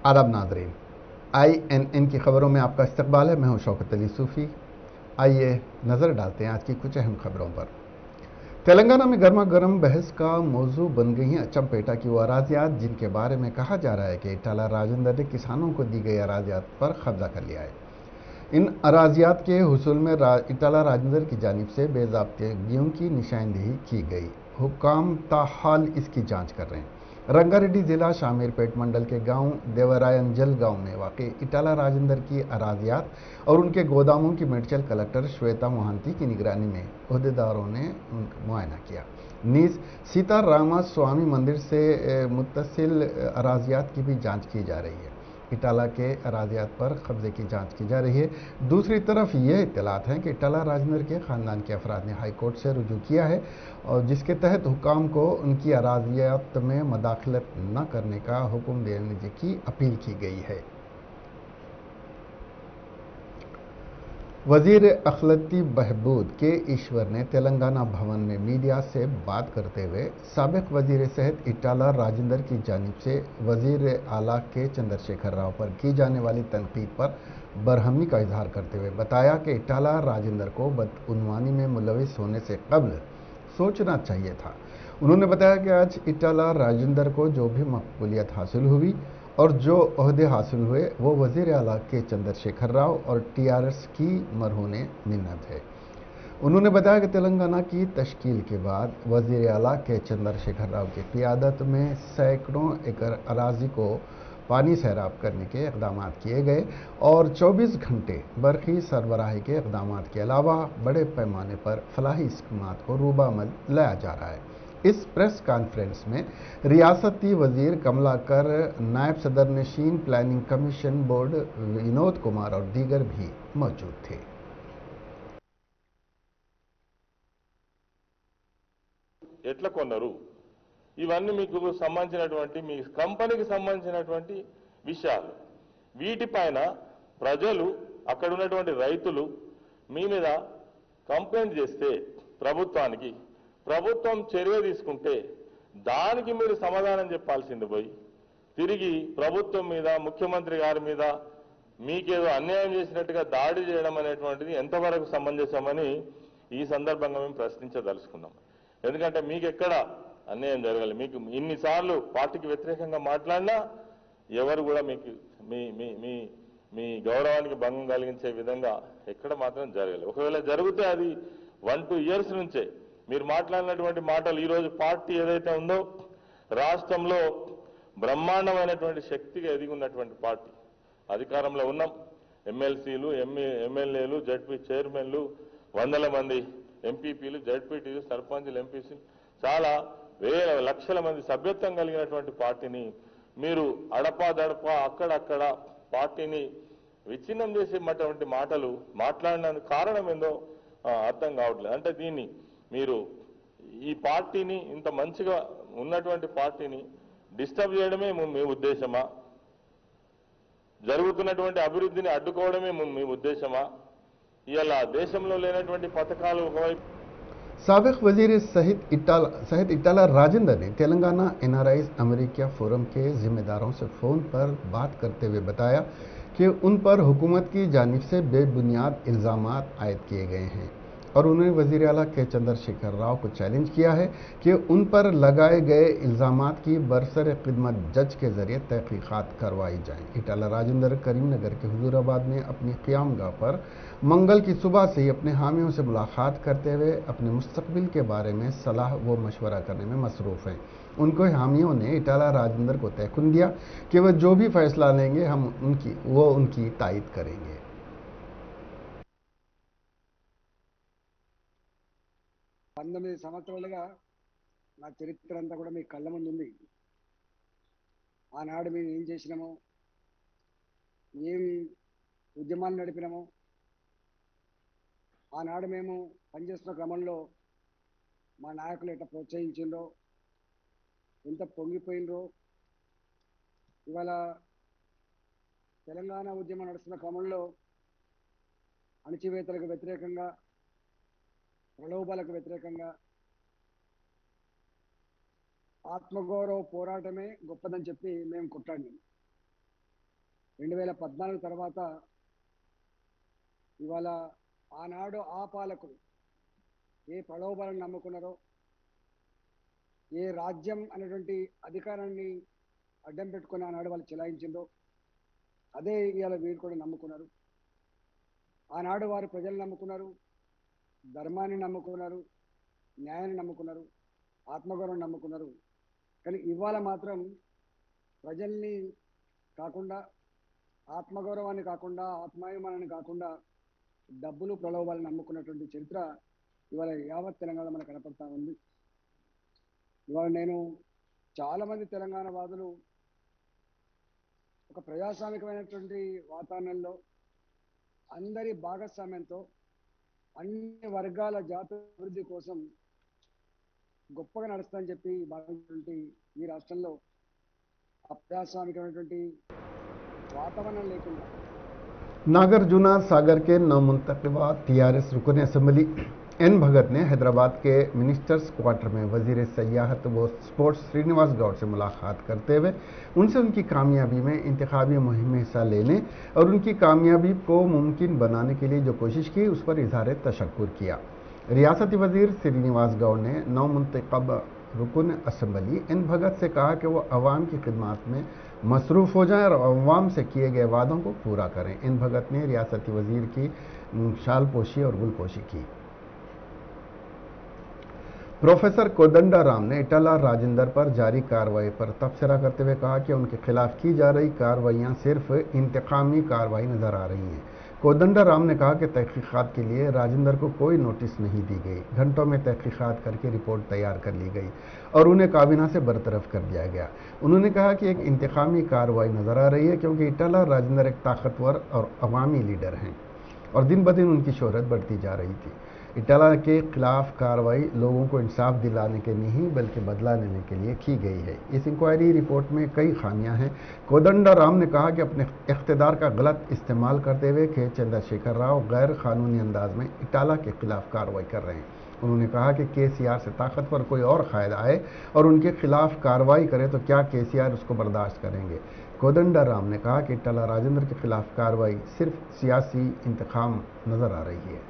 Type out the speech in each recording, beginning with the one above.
आदाब नाज़रीन, INN की ख़बरों में आपका इस्तकबाल है। मैं हूं शौकत अली सूफ़ी। आइए नज़र डालते हैं आज की कुछ अहम खबरों पर। तेलंगाना में गर्मा गर्म बहस का मौजू बन गई हैं अचमपेटा की वो अराजियात जिनके बारे में कहा जा रहा है कि इटाला राजेंद्र ने किसानों को दी गई अराजियात पर कब्जा कर लिया है। इन अराजियात के हुसूल में इटाला राजेंद्र की जानिब से बेज़ाब्तिगियों की निशानदेही की गई। हुक्काम ताहाल इसकी जांच कर रहे हैं। रंगारेड्डी ज़िला शामीरपेट मंडल के गांव देवरायंजल गांव में वाक़ इटाला राजेंद्र की अराजियात और उनके गोदामों की मेडचल कलेक्टर श्वेता मोहांती की निगरानी में अहदेदारों ने मुआयना किया। नीस सीतारामा स्वामी मंदिर से मुत्तसिल अराजियात की भी जांच की जा रही है। इटाला के अराजियात पर कब्जे की जांच की जा रही है। दूसरी तरफ ये इत्तलात हैं कि इटाला राजेंद्र के ख़ानदान के अफराद ने हाई कोर्ट से रुजू किया है और जिसके तहत हुकाम को उनकी अराजियात में मदाखलत न करने का हुक्म देने की अपील की गई है। वज़ीर अखिलती बहबूद के ईश्वर ने तेलंगाना भवन में मीडिया से बात करते हुए साबिक़ वज़ीर सेहत इटाला राजेंद्र की जानिब से वज़ीर आला के चंद्रशेखर राव पर की जाने वाली तनकीद पर बरहमी का इजहार करते हुए बताया कि इटाला राजेंद्र को बदउनवानी में मुलविस होने से कबल सोचना चाहिए था। उन्होंने बताया कि आज इटाला राजेंद्र को जो भी मकबूलियत हासिल हुई और जो ओहदे हासिल हुए वो वज़ीर आला के चंद्रशेखर राव और TRS की मरहूने मिन्नत है। उन्होंने बताया कि तेलंगाना की तश्कील के बाद वज़ीर आला के चंद्रशेखर राव की क़ियादत में सैकड़ों एकड़ अराजी को पानी सैराब करने के इक़दाम किए गए और 24 घंटे बरक़ी सरबराही के इक़दाम के अलावा बड़े पैमाने पर फलाही इस्क़दामात को रूबामद लाया जा रहा है। इस प्रेस कॉन्फ्रेंस में रियासती वज़ीर कमलाकर, नायब सदर नशीन planning commission board Vinod Kumar और दीगर भी मौजूद थे। ఎట్లా కొన్నారు ఇవన్నీ మీకు సంబంధించినటువంటి మీ కంపెనీకి సంబంధించినటువంటి విషయాలు వీటిపైన ప్రజలు అక్కడ ఉన్నటువంటి రైతులు మీ మీద కంప్లైంట్ చేస్తే ప్రభుత్వానికి ప్రభుత్వం చర్య తీసుకుంటే దానికి మీరు సమాధానం చెప్పాల్సింది పోయి తిరిగి ప్రభుత్వం మీద ముఖ్యమంత్రి గారి మీద మీకేదో అన్యాయం చేసినట్టుగా దాడి చేయడం అనేటువంటిది ఎంతవరకు సమంజసమని ఈ సందర్భంగా మేము ప్రశ్నించదలుచుకున్నాం। ఎందుకంటే మీకు ఎక్కడ అన్యాయం జరగాలి, మీకు ఇన్నిసార్లు పార్టీకి వ్యతిరేకంగా మాట్లాడినా ఎవరు కూడా మీకు మీ మీ మీ మీ గౌరవానికి భంగం కలిగించే విధంగా ఎక్కడ మాత్రం జరగాలి। ఒకవేళ జరిగితే అది 1-2 ఇయర్స్ నుంచే మీరు మాట్లాడినటువంటి మాటలు ఈరోజు పార్టీ ఏదైతే ఉందో రాష్ట్రంలో బ్రహ్మాండమైనటువంటి శక్తిగా ఎదిగి ఉన్నటువంటి పార్టీ, అధికారంలో ఉన్నాం, ఎమ్మెల్సీలు ఎమ్మెల్యేలు జడ్పీ చైర్మన్లు వందల మంది ఎంపీపీలు జడ్పీటీలు సర్పంచులు ఎంపీసీలు చాలా వేల లక్షల మంది సభ్యత్వం కలిగినటువంటి పార్టీని మీరు అడపాదడపా అక్కడక్కడ పార్టీని విచ్ఛిన్నం చేసేటువంటి మాటలు మాట్లాడినందుకు కారణం ఏందో అర్థం కావట్లేదు। అంటే దీన్ని మీరు ఈ పార్టీని ఇంత మంచిగా ఉన్నటువంటి పార్టీని డిస్టర్బ్ చేయడమే మీ ఉద్దేశమా, జరుగుతున్నటువంటి అభివృద్ధిని అడ్డుకోవడమే మీ ఉద్దేశమా, ఇలా దేశంలో లేనటువంటి పథకాలు ఒకవైపు साबिक़ वज़ीर सहित इटाला राजेंद्र ने तेलंगाना NRIs अमेरिका फोरम के ज़िम्मेदारों से फ़ोन पर बात करते हुए बताया कि उन पर हुकूमत की जानिब से बेबुनियाद इल्ज़ामात आयद किए गए हैं और उन्होंने वज़ीर आला के चंद्रशेखर राव को चैलेंज किया है कि उन पर लगाए गए इल्ज़ामात की बरसर खिदमत जज के ज़रिए तहक़ीक़ात करवाई जाएँ। इटाला राजेंद्र करीमनगर के हुजूराबाद में अपनी क़यामगाह पर मंगल की सुबह से ही अपने हामियों से मुलाकात करते हुए अपने मुस्तक़बिल के बारे में सलाह व मशवरा करने में मसरूफ़ हैं। उनको हामियों ने इटाला राजेंद्र को तयक़ुन दिया कि वह जो भी फ़ैसला लेंगे हम उनकी तायद करेंगे। 19 సంవత్సరాలుగా నా చరిత్ర అంతా కూడా మీ కళ్ళ ముందు ఉంది। ఆనాడు మేము ఏం చేసినామో, ఏం ఉద్యమాలు నడిపినామో, ఆనాడు మేము పనిచేస్తున్న క్రమంలో మా నాయకులు ఎట్లా ప్రోత్సహించిండ్రో, ఎంత పొంగిపోయినరో, ఇవాళ తెలంగాణ ఉద్యమం నడుస్తున్న క్రమంలో అణచివేతలకు వ్యతిరేకంగా, ప్రలోభాలకు వ్యతిరేకంగా ఆత్మగౌరవ పోరాటమే గొప్పదని చెప్పి మేము కొట్లాడినాం। 2014 తర్వాత ఇవాళ ఆనాడు ఆ పాలకులు ఏ ప్రలోభాలను నమ్ముకున్నారో, ఏ రాజ్యం అనేటువంటి అధికారాన్ని అడ్డం పెట్టుకుని ఆనాడు వాళ్ళు చెలాయించిందో అదే ఇవాళ వీరు కూడా నమ్ముకున్నారు. ఆనాడు వారు ప్రజలు నమ్ముకున్నారు, ధర్మాన్ని నమ్ముకున్నారు, న్యాయాన్ని నమ్ముకున్నారు, ఆత్మగౌరవం నమ్ముకున్నారు. కానీ ఇవాళ మాత్రం ప్రజల్ని కాకుండా, ఆత్మగౌరవాన్ని కాకుండా, ఆత్మాభిమానాన్ని కాకుండా డబ్బులు ప్రలోభాలను నమ్ముకున్నటువంటి చరిత్ర ఇవాళ యావత్ తెలంగాణలో మనకు కనపడతా ఉంది. ఇవాళ నేను చాలామంది తెలంగాణ వాదులు ఒక ప్రజాస్వామికమైనటువంటి వాతావరణంలో అందరి భాగస్వామ్యంతో అన్ని వర్గాల జాతి అభివృద్ధి కోసం గొప్పగా నడుస్తుందని చెప్పి భావించినటువంటి ఈ రాష్ట్రంలో అప్రజాస్వామికమైనటువంటి వాతావరణం లేకుండా नागार्जुना सागर के नौमुंतखबा टीआरएस रुकन असम्बली एन भगत ने हैदराबाद के मिनिस्टर्स क्वार्टर में वजीर सयाहत व स्पोर्ट्स श्रीनिवास गौड़ से मुलाकात करते हुए उनसे उनकी कामयाबी में इंतखाबी मुहिम में हिस्सा लेने और उनकी कामयाबी को मुमकिन बनाने के लिए जो कोशिश की उस पर इजहार तशक्कुर किया। रियासती वजीर श्रीनिवास गौड़ ने नौमुंतखब रुकन असम्बली एन भगत से कहा कि वो अवाम की खिदमत में मसरूफ़ हो जाएं और अवाम से किए गए वादों को पूरा करें। एन भगत ने रियासती वजीर की शालपोशी और गुलपोशी की। प्रोफेसर कोदंडा राम ने इटाला राजेंद्र पर जारी कार्रवाई पर तबसरा करते हुए कहा कि उनके खिलाफ की जा रही कार्रवाइयां सिर्फ इंतकामी कार्रवाई नजर आ रही हैं। कोदंडा राम ने कहा कि तहकीकात के लिए राजेंद्र को कोई नोटिस नहीं दी गई, घंटों में तहकीकात करके रिपोर्ट तैयार कर ली गई और उन्हें काबीना से बरतरफ कर दिया गया। उन्होंने कहा कि एक इंतकामी कार्रवाई नजर आ रही है क्योंकि इटाला राजेंद्र एक ताकतवर और अवामी लीडर हैं और दिन ब दिन उनकी शोहरत बढ़ती जा रही थी। इटाला के खिलाफ कार्रवाई लोगों को इंसाफ दिलाने के नहीं बल्कि बदला लेने के लिए की गई है। इस इंक्वायरी रिपोर्ट में कई खामियां हैं। कोदंडा राम ने कहा कि अपने इख्तिदार का गलत इस्तेमाल करते हुए के चंद्रशेखर राव गैर कानूनी अंदाज में इटाला के खिलाफ कार्रवाई कर रहे हैं। उन्होंने कहा कि केसीआर से ताकतवर कोई और कायद आए और उनके खिलाफ कार्रवाई करे तो क्या केसीआर उसको बर्दाश्त करेंगे। कोदंडा राम ने कहा कि इटाला राजेंद्र के खिलाफ कार्रवाई सिर्फ सियासी इंतकाम नजर आ रही है।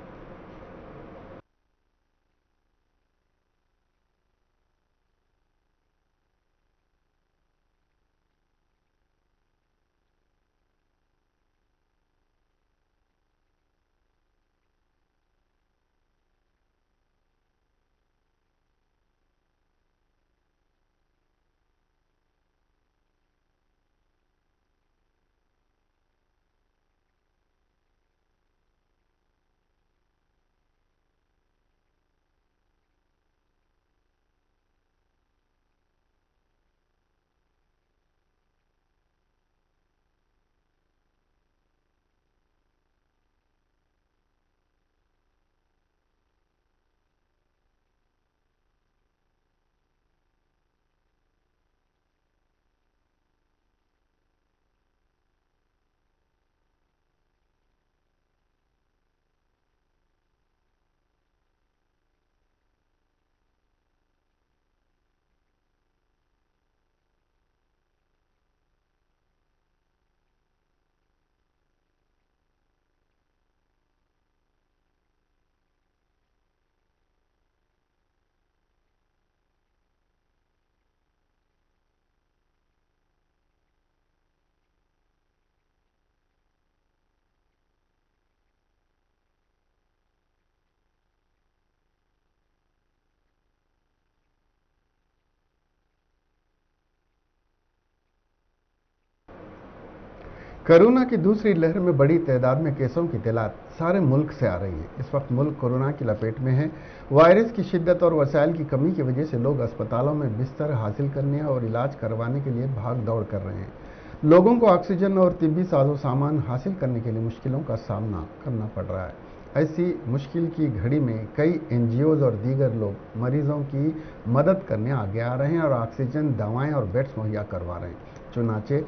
कोरोना की दूसरी लहर में बड़ी तादाद में केसों की इत्तलात सारे मुल्क से आ रही है। इस वक्त मुल्क कोरोना की लपेट में है। वायरस की शिद्दत और वसाइल की कमी की वजह से लोग अस्पतालों में बिस्तर हासिल करने और इलाज करवाने के लिए भाग दौड़ कर रहे हैं। लोगों को ऑक्सीजन और तिब्बी साजो सामान हासिल करने के लिए मुश्किलों का सामना करना पड़ रहा है। ऐसी मुश्किल की घड़ी में कई एनजीओज और दीगर लोग मरीजों की मदद करने आगे आ रहे हैं और ऑक्सीजन, दवाएं और बेड्स मुहैया करवा रहे हैं। चुनाचे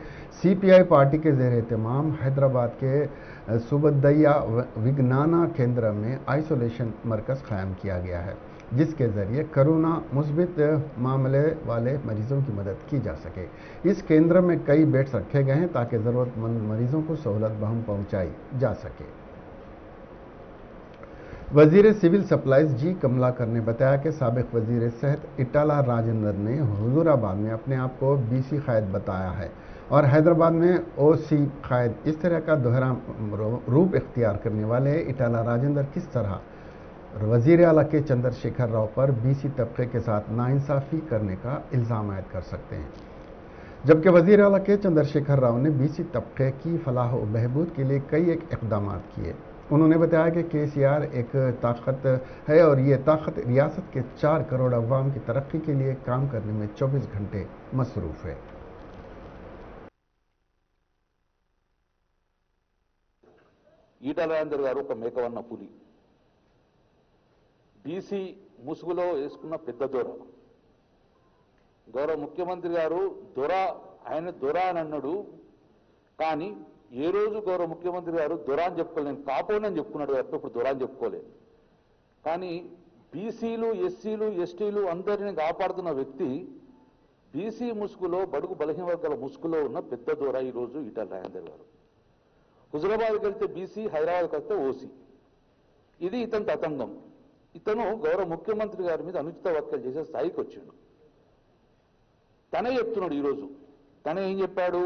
सीपीआई पार्टी के ज़ेर एहतमाम हैदराबाद के सुबदैया विज्ञाना केंद्र में आइसोलेशन मरकज़ कायम किया गया है। जिसके ज़रिए कोरोना मुस्बित मामले वाले मरीजों की मदद की जा सके। इस केंद्र में कई बेड्स रखे गए हैं ताकि ज़रूरतमंद मरीजों को सहूलत बहम पहुंचाई जा सके। वजीर सिविल सप्लाईज जी कमलाकर ने बताया कि साबिक वजीर सेहत इटाला राजेंद्र ने हुजूराबाद में अपने आप को बीसी कायद बताया है और हैदराबाद में ओसी कायद। इस तरह का दोहरा रूप इख्तियार करने वाले इटाला राजेंद्र किस तरह वजीर आला के चंद्रशेखर राव पर बीसी तबके के साथ नाइंसाफ़ी करने का इल्ज़ाम आयद कर सकते हैं, जबकि वजीर आला के चंद्रशेखर राव ने बीसी तबके की फलाह व बहबूद के लिए कई एक इक़दाम किए। उन्होंने बताया कि केसीआर एक ताकत है और ये ताकत रियासत के 4 करोड़ अवाम की तरक्की के लिए काम करने में 24 घंटे मसरूफ़ है। ఈటల రాజేందర్ గారు ఒక మేకవన్న పులి, బీసీ ముసుగులో వేసుకున్న పెద్ద దొర. గౌరవ ముఖ్యమంత్రి గారు దొర, ఆయన దొర అని అన్నాడు, కానీ ఏ రోజు గౌరవ ముఖ్యమంత్రి గారు దొర అని చెప్పుకోలేదు. నేను కాపోని అని చెప్పుకున్నాడు తప్ప ఇప్పుడు దొర అని చెప్పుకోలేదు. కానీ బీసీలు, ఎస్సీలు, ఎస్టీలు అందరినీ కాపాడుతున్న వ్యక్తి బీసీ ముసుగులో, బడుగు బలహీన వర్గాల ముసుగులో ఉన్న పెద్ద దొర ఈరోజు ఈటల రాజేందర్ గారు. హుజురాబాద్కి వెళ్తే బీసీ, హైదరాబాద్కి వెళ్తే ఓసీ. ఇది ఇతని తతంగం. ఇతను గౌరవ ముఖ్యమంత్రి గారి మీద అనుచిత వ్యాఖ్యలు చేసే స్థాయికి వచ్చిండు. తనే చెప్తున్నాడు ఈరోజు. తనే ఏం చెప్పాడు?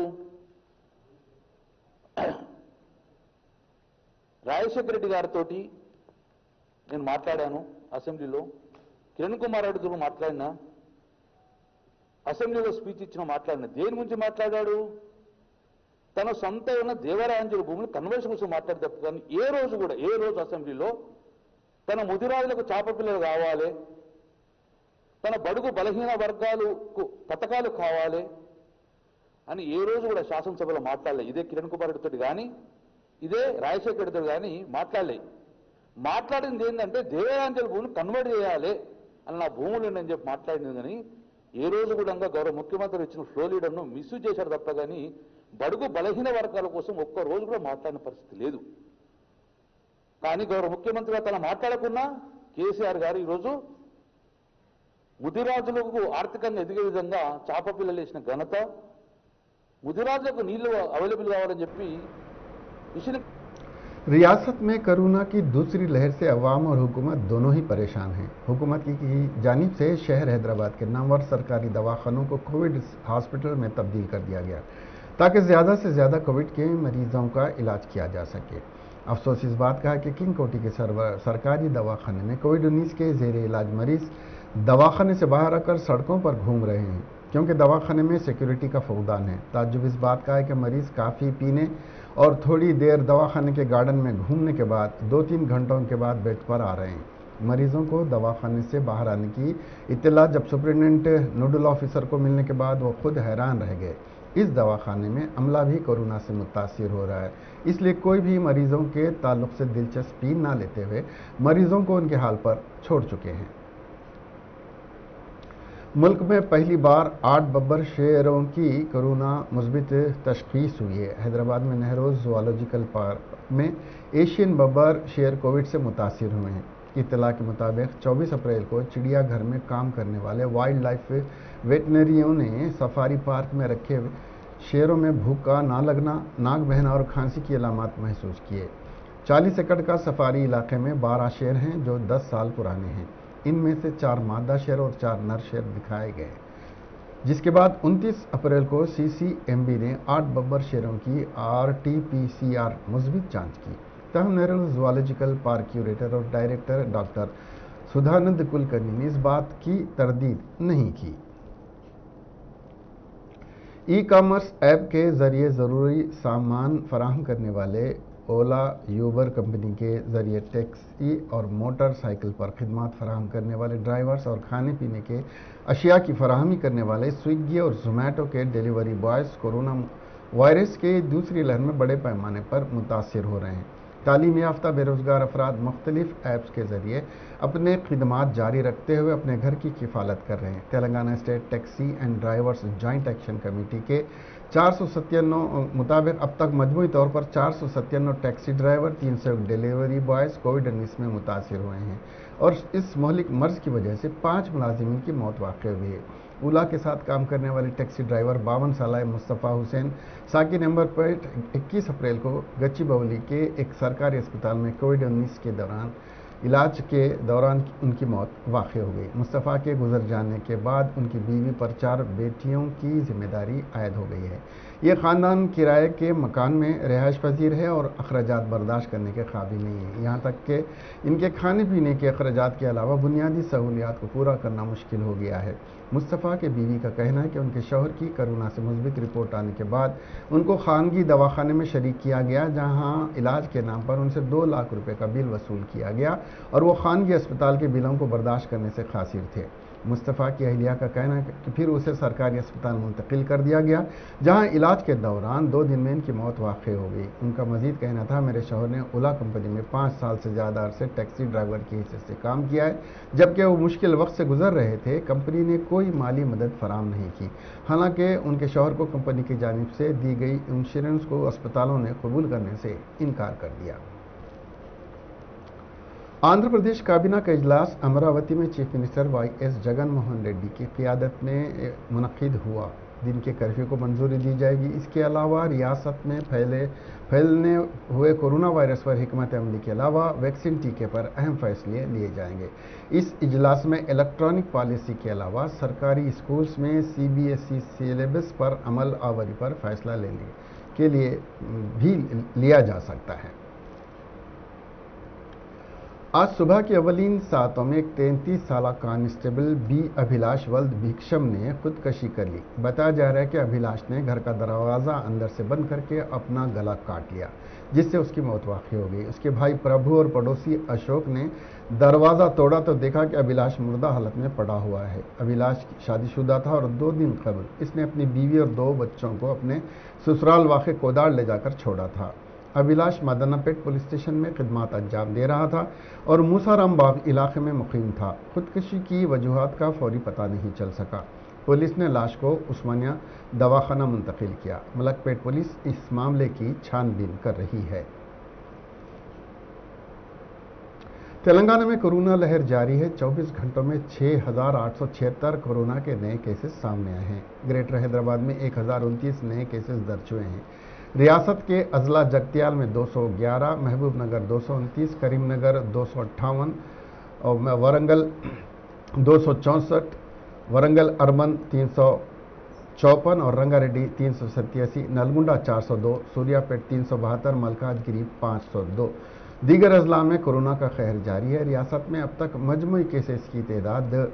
రాజశేఖర రెడ్డి గారితో నేను మాట్లాడాను అసెంబ్లీలో, కిరణ్ కుమార్ రెడ్డితో మాట్లాడినా, అసెంబ్లీలో స్పీచ్ ఇచ్చిన మాట్లాడినా. దేని గురించి మాట్లాడాడు? తన సొంత ఉన్న దేవరాంజలి భూములు కన్వర్షన్ కోసం మాట్లాడి తప్ప కానీ ఏ రోజు అసెంబ్లీలో తన ముదిరాజులకు చాపపిల్లలు కావాలి, తన బడుగు బలహీన వర్గాలకు పథకాలు కావాలి అని ఏ రోజు కూడా శాసనసభలో మాట్లాడలే. ఇదే కిరణ్ కుమార్ రెడ్డితో కానీ, ఇదే రాజశేఖర రెడ్డితో కానీ మాట్లాడలే. మాట్లాడింది ఏంటంటే దేవరాంజలి భూములు కన్వర్ట్ చేయాలి అని, నా భూములు నేను చెప్పి మాట్లాడింది. కానీ ఏ రోజు కూడా గౌరవ ముఖ్యమంత్రి ఇచ్చిన ఫ్లో లీడర్ను మిస్యూజ్ చేశారు తప్ప కానీ బడుగు బలహీన వర్గాల కోసం ఒక్క రోజు కూడా మాట్లాడిన పరిస్థితి లేదు. కానీ గౌరవ ముఖ్యమంత్రిగా తన మాట్లాడకున్నా కేసీఆర్ గారు ఈరోజు ముదిరాజులకు ఆర్థికంగా ఎదిగే విధంగా చాపపిల్లలు వేసిన ఘనత, ముదిరాజులకు నీళ్లు అవైలబుల్ కావాలని చెప్పి మిషన్. रियासत में कोरोना की दूसरी लहर से अवाम और हुकूमत दोनों ही परेशान हैं। हुकूमत की जानिब से शहर हैदराबाद के नामवर सरकारी दवाखानों को कोविड हॉस्पिटल में तब्दील कर दिया गया ताकि ज़्यादा से ज़्यादा कोविड के मरीजों का इलाज किया जा सके। अफसोस इस बात का है कि किंग कोटी के सरकारी दवाखाने में कोविड-19 के ज़ेर इलाज मरीज दवाखाने से बाहर आकर सड़कों पर घूम रहे हैं क्योंकि दवाखाने में सिक्योरिटी का फौदान है। ताज्जुब इस बात का है कि मरीज काफ़ी पीने और थोड़ी देर दवाखाने के गार्डन में घूमने के बाद 2-3 घंटों के बाद बेड पर आ रहे हैं। मरीजों को दवाखाने से बाहर आने की इत्तला जब सुपरिटेंडेंट नोडल ऑफिसर को मिलने के बाद वो खुद हैरान रह गए। इस दवाखाने में अमला भी कोरोना से मुतासिर हो रहा है, इसलिए कोई भी मरीजों के ताल्लुक से दिलचस्पी ना लेते हुए मरीजों को उनके हाल पर छोड़ चुके हैं। मुल्क में पहली बार 8 बब्बर शेरों की कोरोना मुस्बित तशखीस हुई है। हैदराबाद में नेहरू ज़ूलॉजिकल पार्क में एशियन बब्बर शेर कोविड से मुतासिर हुए हैं। इत्तला के मुताबिक 24 अप्रैल को चिड़ियाघर में काम करने वाले वाइल्ड लाइफ वेटनरियों ने सफारी पार्क में रखे शेरों में भूख का ना लगना, नाक बहना और खांसी की अलामत महसूस किए। 40 एकड़ का सफारी इलाके में 12 शेर हैं जो 10 साल पुराने हैं। इनमें से 4 मादा शेर और 4 नर शेर दिखाए गए, जिसके बाद 29 अप्रैल को CCMB ने 8 बब्बर शेरों की RT-PCR मुस्बित जांच की। तहम नेहरू ज़ूलॉजिकल पार्क क्यूरेटर और डायरेक्टर डॉक्टर सुधानंद कुलकर्णी ने इस बात की तरदीद नहीं की। ई कॉमर्स ऐप के जरिए ज़रूरी सामान फराहम करने वाले ओला यूबर कंपनी के जरिए टैक्सी और मोटरसाइकिल पर खिदमत फराहम करने वाले ड्राइवर्स और खाने पीने के अशिया की फराहमी करने वाले स्विगी और जोमेटो के डिलीवरी बॉयज़ कोरोना वायरस के दूसरी लहर में बड़े पैमाने पर मुतासिर हो रहे हैं। तालीम याफ्ता बेरोज़गार अफराद मुख्तलिफ ऐप्स के ज़रिए अपने खिदमात जारी रखते हुए अपने घर की किफ़ालत कर रहे हैं। Telangana state taxi and drivers joint action committee के 497 मुताबिक अब तक मजमूई तौर पर 497 टैक्सी ड्राइवर, 301 डिलीवरी बॉयज़ कोविड-19 में मुतासिर हुए हैं और इस महलिक मर्ज की वजह से 5 मुलाजिमीन की मौत वाक़ हुई है। ओला के साथ काम करने वाले टैक्सी ड्राइवर 52 साल मुस्तफ़ा हुसैन साकी नंबर प्लेट 21 अप्रैल को गच्चीबौली के एक सरकारी अस्पताल में कोविड-19 के दौरान इलाज के दौरान उनकी मौत वाक़ हो गई। मुस्तफ़ा के गुजर जाने के बाद उनकी बीवी पर 4 बेटियों की जिम्मेदारी आयद हो गई है। ये ख़ानदान किराए के मकान में रिहाइश पजीर है और अखराजात बर्दाश्त करने के काबिल नहीं है। यहाँ तक कि इनके खाने पीने के अखराजात के अलावा बुनियादी सहूलियात को पूरा करना मुश्किल हो गया है। मुस्तफ़ा के बीवी का कहना है कि उनके शौहर की कोरोना से मुस्बित रिपोर्ट आने के बाद उनको खानगी दवाखाने में शरीक किया गया, जहाँ इलाज के नाम पर उनसे 2 लाख रुपए का बिल वसूल किया गया और वो खानगी अस्पताल के बिलों को बर्दाश्त करने से कासिर थे। मुस्तफ़ा की अहलिया का कहना है कि फिर उसे सरकारी अस्पताल मुंतकिल कर दिया गया, जहां इलाज के दौरान 2 दिन में इनकी मौत वाक़ हो गई। उनका मजीद कहना था, मेरे शौहर ने ओला कंपनी में 5 साल से ज़्यादा अरसे टैक्सी ड्राइवर के हिस्से से काम किया है। जबकि वो मुश्किल वक्त से गुजर रहे थे, कंपनी ने कोई माली मदद फराम नहीं की। हालांकि उनके शौहर को कंपनी की जानिब से दी गई इंश्योरेंस को अस्पतालों ने कबूल करने से इनकार कर दिया। आंध्र प्रदेश काबीना का इजलास अमरावती में चीफ मिनिस्टर वाई.एस. जगन मोहन रेड्डी की क़ियादत में मुनक़िद हुआ। दिन के कर्फ्यू को मंजूरी दी जाएगी। इसके अलावा रियासत में फैलने हुए कोरोना वायरस पर हिकमत अमली के अलावा वैक्सीन टीके पर अहम फैसले लिए जाएंगे। इस इजलास में इलेक्ट्रॉनिक पॉलिसी के अलावा सरकारी स्कूल्स में CBSE सिलेबस पर अमल आवरी पर फैसला लेने के लिए भी लिया जा सकता है। आज सुबह की अवलीन सातों में एक 33 साला कांस्टेबल बी अभिलाष वल्द भिक्षम ने खुदकशी कर ली। बताया जा रहा है कि अभिलाष ने घर का दरवाज़ा अंदर से बंद करके अपना गला काट लिया, जिससे उसकी मौत वाक़ हो गई। उसके भाई प्रभु और पड़ोसी अशोक ने दरवाज़ा तोड़ा तो देखा कि अभिलाष मुर्दा हालत में पड़ा हुआ है। अभिलाष शादीशुदा था और 2 दिन कबल इसने अपनी बीवी और 2 बच्चों को अपने ससुराल वाक़े कोदाड़ ले जाकर छोड़ा था। अभिलाष मदनापेट पुलिस स्टेशन में खिदमत अंजाम दे रहा था और मूसाराम बाग इलाके में मुकीम था। खुदकशी की वजूहात का फौरी पता नहीं चल सका। पुलिस ने लाश को उस्मानिया दवाखाना मुंतकिल किया। मलकपेट पुलिस इस मामले की छानबीन कर रही है। तेलंगाना में कोरोना लहर जारी है। 24 घंटों में 6,876 कोरोना के नए केसेस सामने आए हैं। ग्रेटर हैदराबाद में 1,029 नए केसेस दर्ज हुए हैं। रियासत के अजला जगतियाल में 211, महबूब नगर 229, करीमनगर 258 और वरंगल 264, वरंगल अर्बन 354 और रंगारेड्डी 387, नलगुंडा 402, सूर्यापेट 372, मलकाजगिरी 502। दीगर अजला में कोरोना का कहर जारी है। रियासत में अब तक मजमूई केसेस की तादाद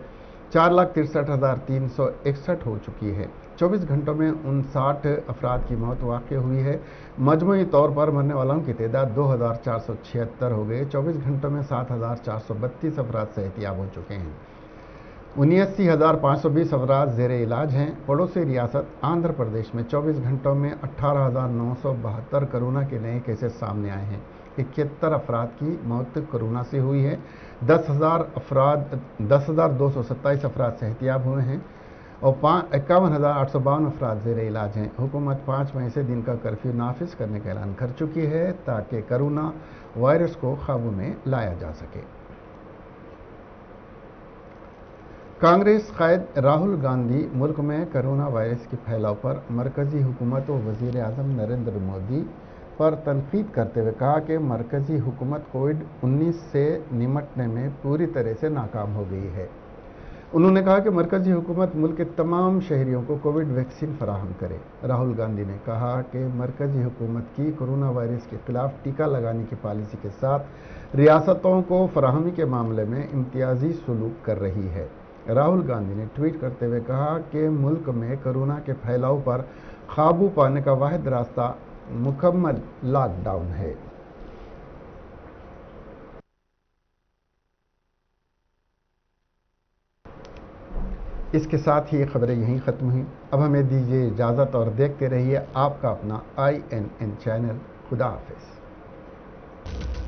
4,63,361 हो चुकी है। 24 घंटों में 59 अफराद की मौत वाक़ हुई है। मजमूई तौर पर मरने वालों की तादाद 2,476 हो गई। 24 घंटों में 7,432 अफराद सेहतियाब हो चुके हैं। 79,520 अफराद ज़ेर इलाज हैं। पड़ोसी रियासत आंध्र प्रदेश में 24 घंटों में 18,972 कोरोना के नए केसेस सामने आए हैं। 71 अफराद की मौत कोरोना से हुई है। 10,227 अफराद सेहतियाब हुए हैं और 51,852 अफराद ज़ेर इलाज हैं। हुकूमत 5 मई से दिन का कर्फ्यू नाफिज करने का ऐलान कर चुकी है ताकि कोरोना वायरस को काबू में लाया जा सके। कांग्रेस कायद राहुल गांधी मुल्क में कोरोना वायरस के फैलाव पर मरकजी हुकूमत और वज़ीर आज़म नरेंद्र मोदी पर तनकीद करते हुए कहा कि मरकजी हुकूमत कोविड-19 से निपटने में पूरी तरह से नाकाम हो गई है। उन्होंने कहा कि मरकजी हुकूमत मुल्क के तमाम शहरियों को कोविड वैक्सीन फराहम करे। राहुल गांधी ने कहा कि मरकजी हुकूमत की कोरोना वायरस के खिलाफ टीका लगाने की पॉलिसी के साथ रियासतों को फराहमी के मामले में इम्तियाजी सलूक कर रही है। राहुल गांधी ने ट्वीट करते हुए कहा कि मुल्क में कोरोना के फैलाव पर काबू पाने का वाहिद रास्ता मुकम्मल लॉकडाउन है। इसके साथ ही ये खबरें यहीं ख़त्म हुई। अब हमें दीजिए इजाज़त और देखते रहिए आपका अपना INN चैनल। खुदा हाफिज़।